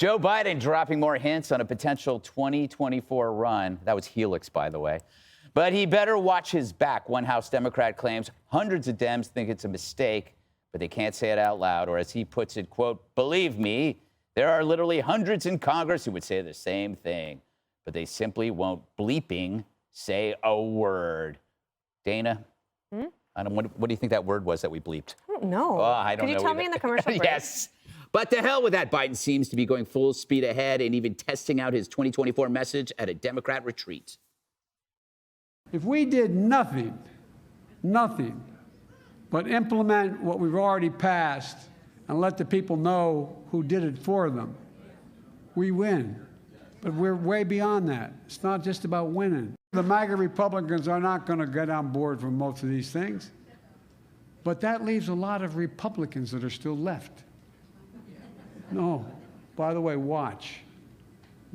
Joe Biden dropping more hints on a potential 2024 run. That was Helix, by the way. But he better watch his back. One House Democrat claims hundreds of Dems think it's a mistake, but they can't say it out loud. Or as he puts it, quote, believe me, there are literally hundreds in Congress who would say the same thing, but they simply won't bleeping say a word. Dana, I don't, what do you think that word was that we bleeped? I don't know. Oh, I don't know. Can you tell me in the commercial break? Yes. But to hell with that. Biden seems to be going full speed ahead and even testing out his 2024 message at a Democrat retreat. If we did nothing but implement what we've already passed and let the people know who did it for them, we win. But we're way beyond that. It's not just about winning. The MAGA Republicans are not going to get on board for most of these things. But that leaves a lot of Republicans that are still left. No. By the way, watch.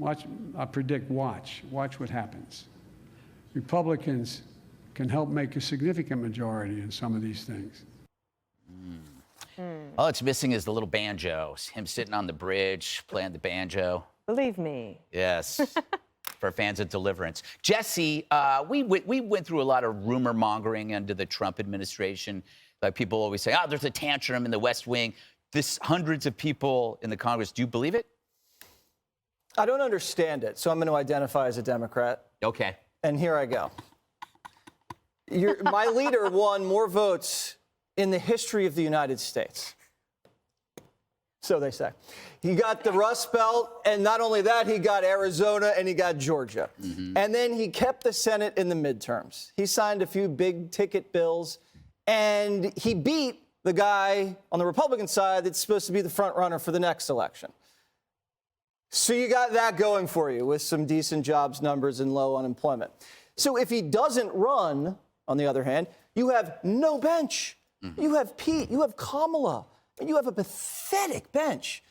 I predict watch. Watch what happens. Republicans can help make a significant majority in some of these things. All it's missing is the little banjo. Him sitting on the bridge, playing the banjo. Believe me. Yes. For fans of Deliverance. Jesse, we went through a lot of rumor mongering under the Trump administration. Like people always say, there's a tantrum in the West Wing. This hundreds of people in the Congress. Do you believe it? I don't understand it, so I'm going to identify as a Democrat. Okay. And here I go. My leader won more votes in the history of the United States. So they say. He got the Rust Belt, and not only that, he got Arizona and he got Georgia. And then he kept the Senate in the midterms. He signed a few big ticket bills, and he beat the guy on the Republican side that's supposed to be the front runner for the next election. So you got that going for you with some decent jobs numbers and low unemployment. So if he doesn't run, on the other hand, you have no bench. You have Pete, you have Kamala, and you have a pathetic bench.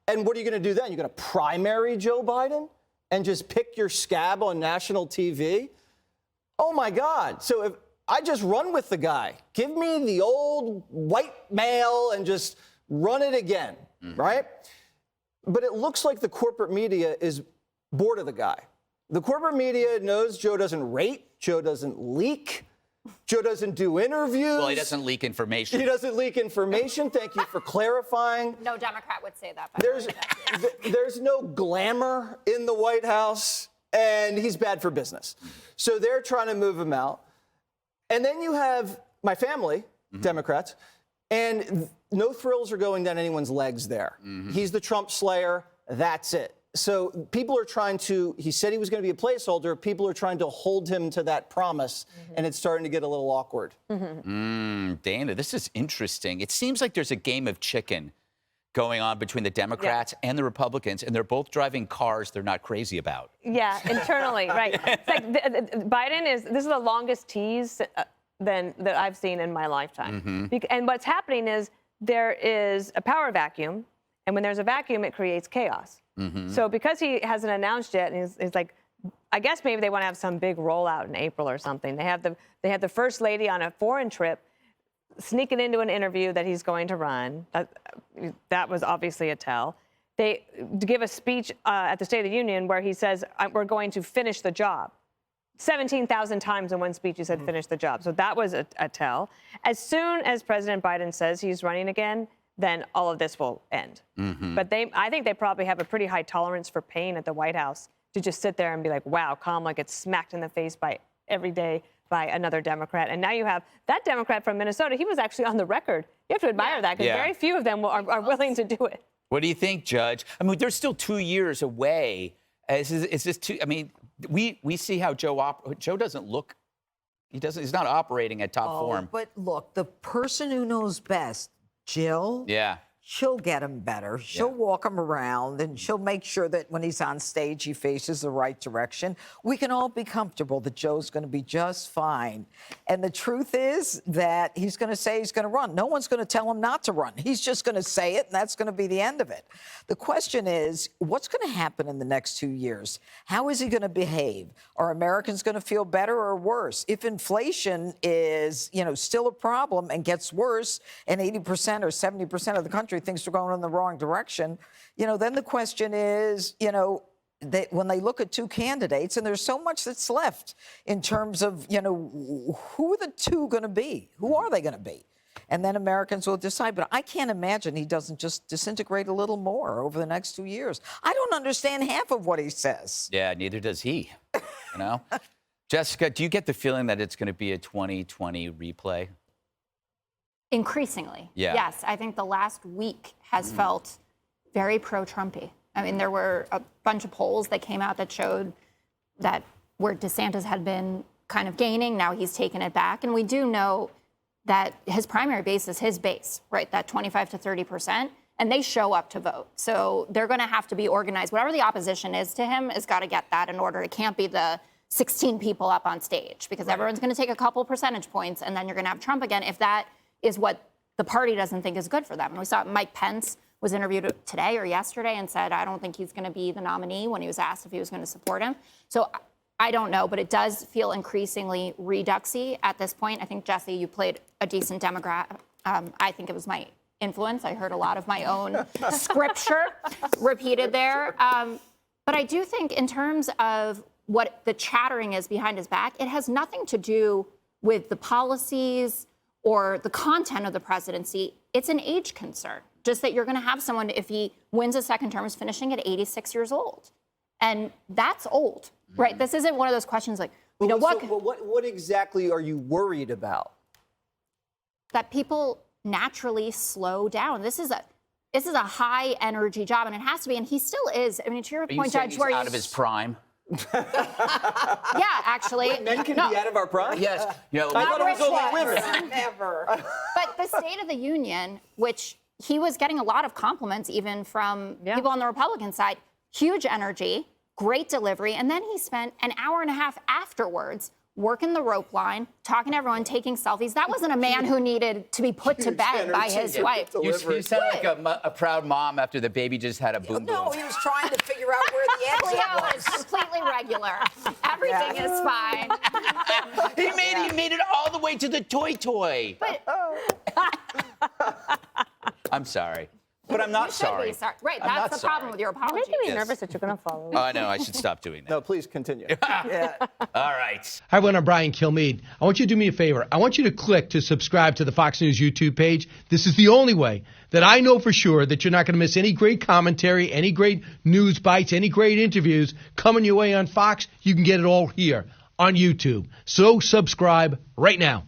And what are you going to do then? You're going to primary Joe Biden and just pick your scab on national TV? Oh, my God. So if I just run with the guy, give me the old white male and just run it again, right? But it looks like the corporate media is bored of the guy. The corporate media knows Joe doesn't rate, Joe doesn't leak, Joe doesn't do interviews. Well, he doesn't leak information. He doesn't leak information. Thank you for clarifying. No Democrat would say that. There's no glamour in the White House, and he's bad for business. So they're trying to move him out. And then you have my family, Democrats, and no thrills are going down anyone's legs there. He's the Trump slayer. That's it. So people are trying to, he said he was going to be a placeholder. People are trying to hold him to that promise, and it's starting to get a little awkward. Dana, this is interesting. It seems like there's a game of chicken going on between the Democrats and the Republicans, and they're both driving cars they're not crazy about. Yeah, internally, right. It's like Biden this is the longest tease that I've seen in my lifetime. And what's happening is there is a power vacuum, and when there's a vacuum, it creates chaos. So because he hasn't announced yet, and he's like, I guess maybe they want to have some big rollout in April or something. They have the first lady on a foreign trip sneaking into an interview that he's going to run. That was obviously a tell. They give a speech at the State of the Union where he says, we're going to finish the job. 17,000 times in one speech he said finish the job. So that was a tell. As soon as President Biden says he's running again, then all of this will end. But I think they probably have a pretty high tolerance for pain at the White House to just sit there and be like, wow, Kamala gets smacked in the face every day by another Democrat. And now you have that Democrat from Minnesota. He was actually on the record. You have to admire that because very few of them are willing to do it. What do you think, Judge? I mean, they're still 2 years away. Is this too? I mean, we see how Joe doesn't look. He's not operating at top form. But look, the person who knows best, Jill. Yeah. She'll get him better. She'll walk him around, and she'll make sure that when he's on stage, he faces the right direction. We can all be comfortable that Joe's going to be just fine. And the truth is that he's going to say he's going to run. No one's going to tell him not to run. He's just going to say it, and that's going to be the end of it. The question is, what's going to happen in the next 2 years? How is he going to behave? Are Americans going to feel better or worse? If inflation is, still a problem and gets worse, and 80% or 70% of the country country thinks we're going in the wrong direction, then the question is, when they look at two candidates, and there's so much that's left in terms of, who are the two going to be? Who are they going to be? And then Americans will decide. But I can't imagine he doesn't just disintegrate a little more over the next 2 years. I don't understand half of what he says. Yeah, neither does he. Jessica, do you get the feeling that it's going to be a 2020 replay? Increasingly. Yeah. Yes, I think the last week has felt very pro-Trumpy. I mean, there were a bunch of polls that came out that showed that where DeSantis had been kind of gaining, now he's taken it back. And we do know that his primary base is his base, right? That 25 to 30%. And they show up to vote. So they're going to have to be organized. Whatever the opposition is to him has got to get that in order. It can't be the 16 people up on stage because everyone's going to take a couple percentage points and then you're going to have Trump again if that is what the party doesn't think is good for them. And we saw Mike Pence was interviewed today or yesterday and said, I don't think he's going to be the nominee when he was asked if he was going to support him. So I don't know, but it does feel increasingly reduxy at this point. I think, Jesse, you played a decent Democrat. I think it was my influence. I heard a lot of my own scripture repeated there. But I do think in terms of what the chattering is behind his back, it has nothing to do with the policies or the content of the presidency. It's an age concern. Just that you're going to have someone, if he wins a second term, is finishing at 86 years old. And that's old, right? This isn't one of those questions like, what exactly are you worried about? That people naturally slow down. This is a high energy job, and it has to be. And he still is. I mean, to your point, Judge, where he's out of his prime? Yeah, actually. Men can be out of our prime? Yes. I thought it was only women. Never. But the State of the Union, which he was getting a lot of compliments even from people on the Republican side, huge energy, great delivery, and then he spent an hour and a half afterwards working the rope line, talking to everyone, taking selfies. That wasn't a man who needed to be put to bed by his wife. You sound like a proud mom after the baby just had a boom boom. No, he was trying to figure out where the exit Leo was. is completely regular. Everything is fine. He made it all the way to the toy. I'm sorry. But I'm not sorry. Right, I'm not that's the problem with your apology. You're making me nervous that you're going to follow. I know, I should stop doing that. No, please continue. Yeah. All right. Hi, everyone. I'm Brian Kilmeade. I want you to do me a favor. I want you to click to subscribe to the Fox News YouTube page. This is the only way that I know for sure that you're not going to miss any great commentary, any great news bites, any great interviews coming your way on Fox. You can get it all here on YouTube. So subscribe right now.